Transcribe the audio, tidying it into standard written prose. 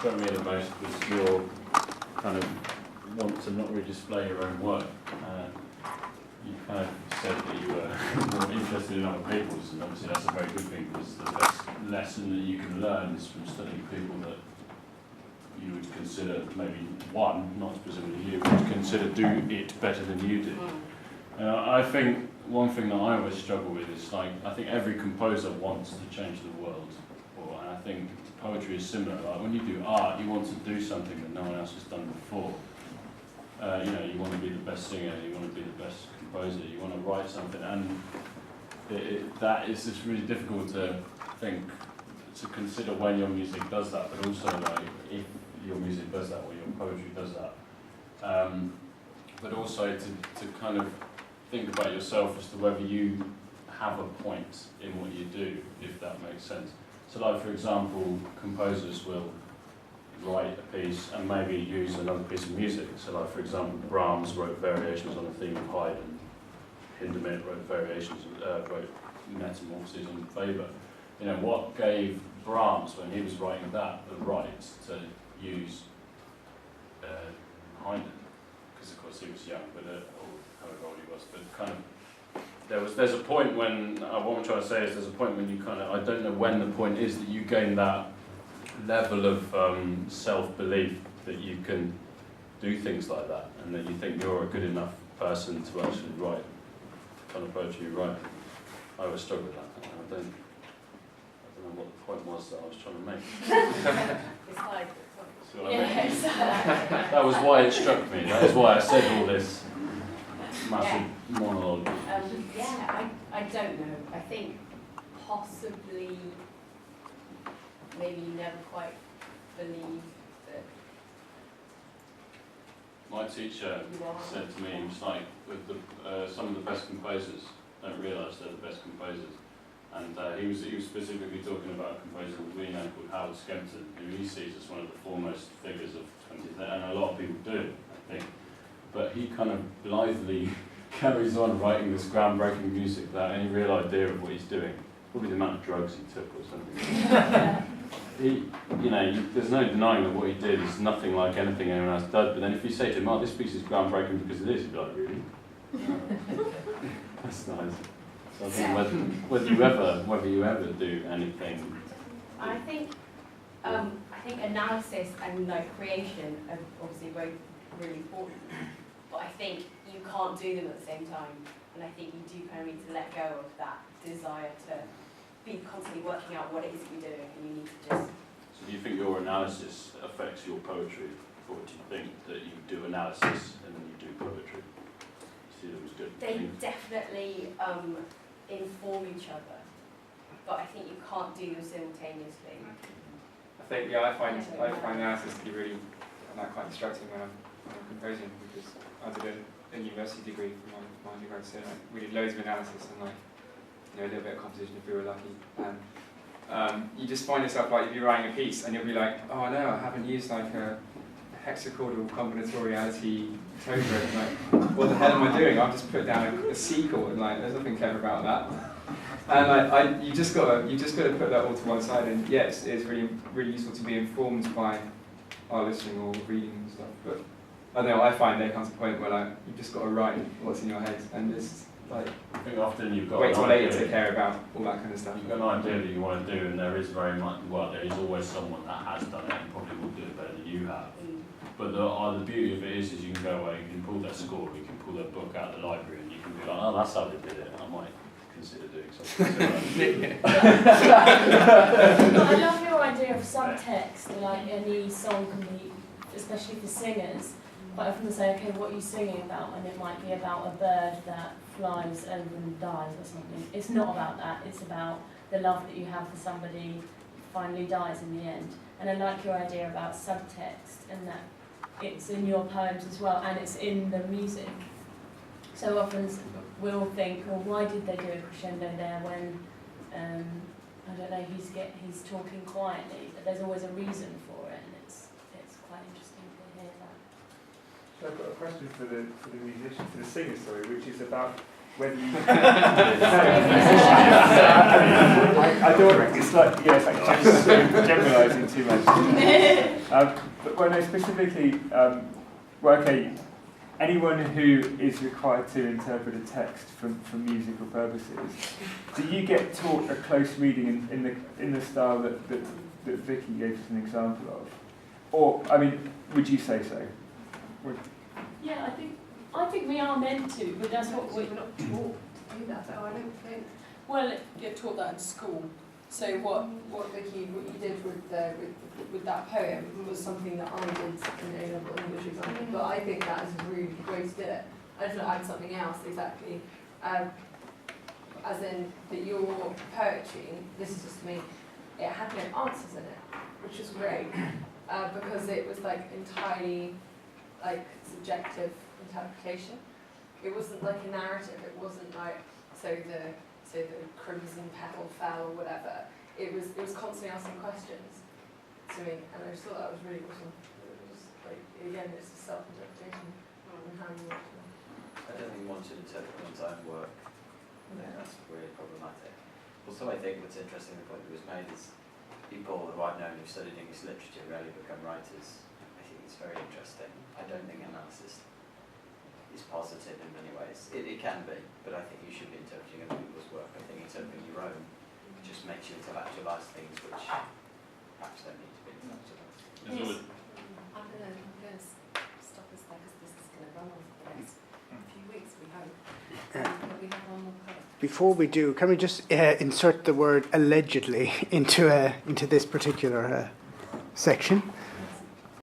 struck me the most was your kind of want to not really display your own work. You kind of said that you were more interested in other people's, and obviously that's a very good thing, because the best lesson that you can learn is from studying people that you would consider, maybe one, not specifically you, would consider do it better than you do. I think one thing that I always struggle with is, like, I think every composer wants to change the world, and I think poetry is similar. Like, when you do art, you want to do something that no one else has done before. You want to be the best singer, you want to be the best composer, you want to write something, and that is just really difficult to consider when your music does that, but also like if your music does that or your poetry does that. But also to kind of think about yourself as to whether you have a point in what you do, if that makes sense. So like, for example, composers will write a piece and maybe use another piece of music. So like, for example, Brahms wrote variations on the theme of Haydn, Hindemith wrote wrote Metamorphoses on Weber. What gave Brahms, when he was writing that, the right to use Haydn? Because of course he was young, but or however old he was, but kind of there's a point when what I'm trying to say is there's a point when you kind of, I don't know when the point is that you gain that level of self-belief that you can do things like that, and that you think you're a good enough person to actually write the kind of poetry you write. I always struggle with that. I don't know what the point was that I was trying to make. It's like, See what I mean? That was why it struck me. That is why I said all this massive monologue. I don't know. I think possibly, maybe you never quite believe that. My teacher said to me, he was like, with some of the best composers don't realise they're the best composers. And he was specifically talking about a composer we know called Howard Skempton, who he sees as one of the foremost figures of 20th, and a lot of people do, I think. But he kind of blithely carries on writing this groundbreaking music without any real idea of what he's doing. Probably the amount of drugs he took or something. There's no denying that what he did is nothing like anything anyone else does. But then if you say to him, "Oh, this piece is groundbreaking because it is," he'd be like, "Really?" That's nice. So I think whether you ever do anything. I think analysis and creation are obviously both really important, but I think you can't do them at the same time, and I think you do kind of need to let go of that desire to be constantly working out what it is that you're doing, and you need to just. So do you think your analysis affects your poetry, or do you think that you do analysis and then you do poetry? You see them as good They things? definitely inform each other, but I think you can't do them simultaneously. I think, I find analysis to be really quite instructive when I'm composing, because I did a university degree for my undergrad, so we did loads of analysis and a little bit of composition if we were lucky. And you just find yourself like, you'll be writing a piece and you'll be like, oh no, I haven't used like a hexachordal combinatoriality tone group. Like, what the hell am I doing? I've just put down a C chord, and there's nothing clever about that. And you just got to put that all to one side. And yes, it's really really useful to be informed by our listening or reading and stuff. But I don't know. I find there comes a point where you've just got to write what's in your head, and just I think often you've got wait till later to care about all that kind of stuff. You've got an idea that you want to do, and there is very much, there is always someone that has done it and probably will do it better than you have. But the beauty of it is you can go away, you can pull their score, you can pull their book out of the library, and you can be like, oh, that's how they did it. I might consider doing something similar. I love your idea of subtext, like any song can be, especially for singers. Quite often they say, okay, what are you singing about? And it might be about a bird that flies over and dies or something. It's not about that. It's about the love that you have for somebody who finally dies in the end. And I like your idea about subtext, and that it's in your poems as well, and it's in the music. So often we'll think, well, why did they do a crescendo there when, I don't know, he's talking quietly, but there's always a reason for it, and it's quite interesting to hear that. So I've got a question for the musician, for the singer, which is about whether you. I don't. It's like generalising too much. But well, no, specifically, well, okay, anyone who is required to interpret a text for musical purposes, do you get taught a close reading in the style that Vicky gave us an example of? Or, I mean, would you say so? Yeah, I think we are meant to, but that's what We're not taught to do that, though, I don't think. Well, you get taught that in school. So what Vicky, what you did with that poem was something that I did in A-level English exam. But I think that is a really good way to do it. I just want to add something else, exactly. As in that your poetry, this is just me, it had no answers in it, which was great. Because it was like entirely like subjective interpretation. It wasn't like a narrative, it wasn't like so the crimson petal fell or whatever. It was constantly asking questions to me, and I just thought that was really awesome. It was like, again, it's a self-interpretation and how you watch them. I don't think you want to interpret one's own work. I think that's really problematic. Also, I think what's interesting, the point that was made is people who I've known who've studied English literature rarely become writers. I think it's very interesting. I don't think analysis is positive in many ways. It can be, but I think you should be interpreting other people's work. I think interpreting your own just makes you intellectualise things which perhaps don't need to be intellectualised. There's always- I'm going to stop us there because this is going to run on for the next few weeks, we hope. But we have one more poem. Before we do, can we just insert the word allegedly into this particular section?